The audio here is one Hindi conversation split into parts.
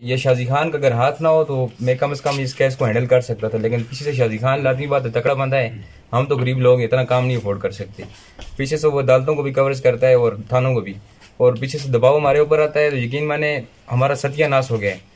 ये शाजी खान का अगर हाथ ना हो तो मैं कम से कम इस केस को हैंडल कर सकता था, लेकिन पीछे से शाजी खान लाजमी बात है तकड़ा बंदा है। हम तो गरीब लोग इतना काम नहीं अफोर्ड कर सकते। पीछे से वो अदालतों को भी कवरेज करता है और थानों को भी, और पीछे से दबाव हमारे ऊपर आता है, तो यकीन माने हमारा सत्यानाश हो गया है।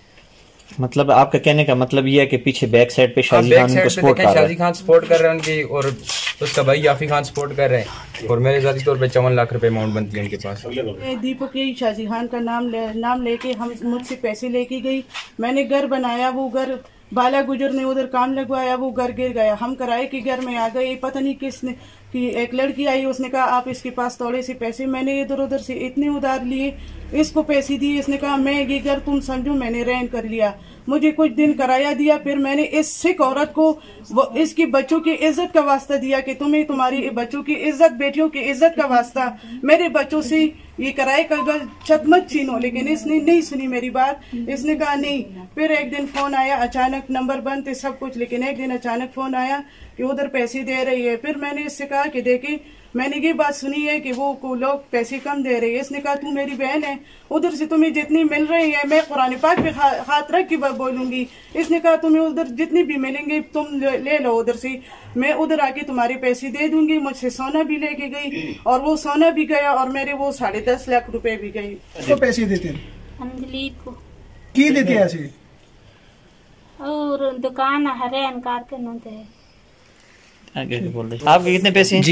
मतलब आपका कहने का मतलब ये है कि पीछे बैक साइड पे शाजी खान को सपोर्ट कर रहा है। शाजी खान सपोर्ट कर रहे हैं उनकी, और उसका भाई याफी खान सपोर्ट कर रहे हैं, और मेरे जाती तौर पे 54 लाख रुपए अमाउंट बनती है उनके पास। दीपक की शाजी खान का नाम लेके हम मुझसे पैसे लेके गई। मैंने घर बनाया, वो घर बाला गुजर ने उधर काम लगवाया, वो घर गिर गया। हम किराए के घर में आ गए, पता नहीं किसने कि एक लड़की आई, उसने कहा आप इसके पास थोड़े से पैसे, मैंने इधर उधर से इतने उधार लिए, इसको पैसे दिए। इसने कहा मैं ये घर तुम समझो मैंने रेंट कर लिया, मुझे कुछ दिन किराया दिया। फिर मैंने इस सिख औरत को वो इसकी बच्चों की इज्जत का वास्ता दिया कि तुम्हें तुम्हारी बच्चों की इज्जत, बेटियों की इज्जत का वास्ता मेरे बच्चों से ये किराए का घर छत मत छीनो, लेकिन इसने नहीं सुनी मेरी बात। इसने कहा नहीं। फिर एक दिन फोन आया, अचानक नंबर बंद थे सब कुछ, लेकिन एक दिन अचानक फोन आया कि उधर पैसे दे रही है। फिर मैंने इससे कहा कि देखिए मैंने ये बात सुनी है कि वो लोग पैसे कम दे रहे हैं। इसने कहा तू मेरी बहन है, उधर से तुम्हें जितनी मिल रही है मैं कुरान पाक पे हाथ रख के बोलूंगी। इसने कहा तुम्हें उधर जितनी भी मिलेंगे तुम ले लो उधर से, मैं उधर आके तुम्हारे पैसे दे दूंगी। मुझसे सोना भी लेके गई, और वो सोना भी गया, और मेरे वो 10.5 लाख रुपए भी गए। तो पैसे देते अंजलि को की देते ऐसे, और दुकान हरे अनकार के नोते है। आगे बोल रहे आपके कितने पैसे हैं?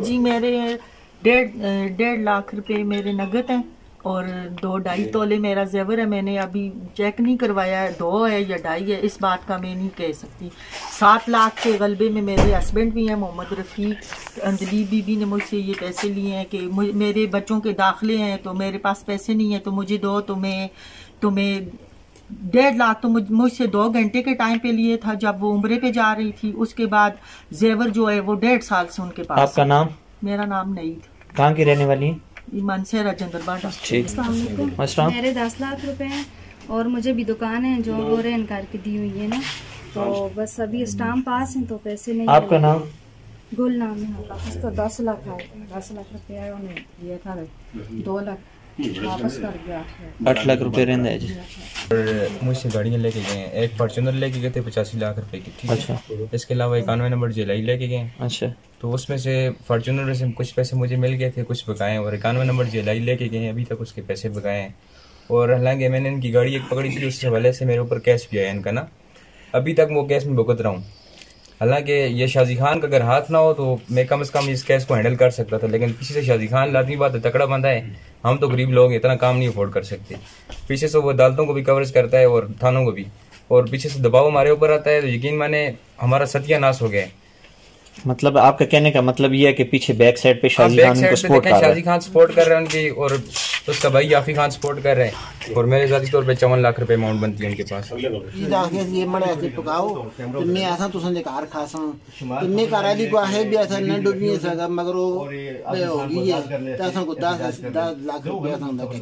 जी मेरे 1.5 लाख रुपए मेरे नगद हैं, और 2-2.5 तोले मेरा जेवर है। मैंने अभी चेक नहीं करवाया है 2 है या 2.5 है, इस बात का मैं नहीं कह सकती। 7 लाख के गलबे में मेरे हस्बैंड भी हैं, मोहम्मद रफ़ीक। अंजलि बीबी ने मुझसे ये पैसे लिए हैं कि मेरे बच्चों के दाखिले हैं, तो मेरे पास पैसे नहीं है तो मुझे दो। तो मैं 1.5 लाख तो मुझसे 2 घंटे के टाइम पे लिए था जब वो उम्रे पे जा रही थी। उसके बाद जेवर जो है वो 1.5 साल से उनके पास। आपका नाम? मेरा नाम नईद। कहाँ की रहने वाली है? ईमान से राजेंद्र बांटा। मेरे 10 लाख रुपए हैं, और मुझे भी दुकान है जो वो रेनकार की दी हुई है ना, तो बस अभी स्टाम्प पास है तो पैसे नहीं। आपका नाम? गुल नाम है। तो 10 लाख आए, 10 लाख रुपये आए, उन्हें दिया था 2 लाख वापस कर दिया। 8 लाख रुपए रहने जी। और मुझसे गाड़ियाँ लेके गए हैं, एक फॉर्च्यूनर लेके गए थे 85 लाख रुपए की, ठीक है। अच्छा। इसके अलावा 91 नंबर जेलाई लेके गए। अच्छा। तो उसमें से फॉर्च्यूनर से कुछ पैसे मुझे मिल गए थे, कुछ बकाए, और 91 नंबर जेलाई लेके गए हैं, अभी तक उसके पैसे बकाए हैं। और हालांकि मैंने इनकी गाड़ी एक पकड़ी थी, उस हवाले से मेरे ऊपर कैश भी आया इनका ना, अभी तक वो केस में भुगत रहा हूँ। हालांकि ये शाजी खान का अगर हाथ ना हो तो मैं कम से कम इस केस को हैंडल कर सकता था, लेकिन पीछे से शाजी खान लाजमी बात है तकड़ा बंदा है। हम तो गरीब लोग इतना काम नहीं अफोर्ड कर सकते। पीछे से वो अदालतों को भी कवरेज करता है और थानों को भी, और पीछे से दबाव हमारे ऊपर आता है, तो यकीन माने हमारा सत्यानाश हो गया है। मतलब आपका कहने का मतलब ये है कि पीछे बैक साइड पे शाजी खान को सपोर्ट कर रहा है। शाजी खान सपोर्ट कर रहे हैं उनकी, और उसका भाई याफी खान सपोर्ट कर रहे हैं, और मेरे जाती तौर पे 54 लाख रुपए अमाउंट बनती है उनके पास। ये मड़े ऐसे पकाओ तुमने ऐसा तो संजय कार खासा तुमने कराली को है भी ऐसा न डूबी सका, मगर वो होगी है तैसा को 10 लाख रुपया संदा के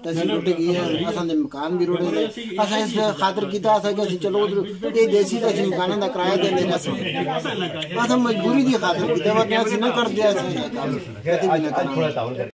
तैसे लुटेगी है। असन दे मकान भी रोड़े असा इस खातिर कीता असा कि चलो ये देसी का मकान दा किराया दे देना असा मजबूरी दी खातिर कीता, वरना ऐसे न कर दिया ऐसे काम कभी भी न कर।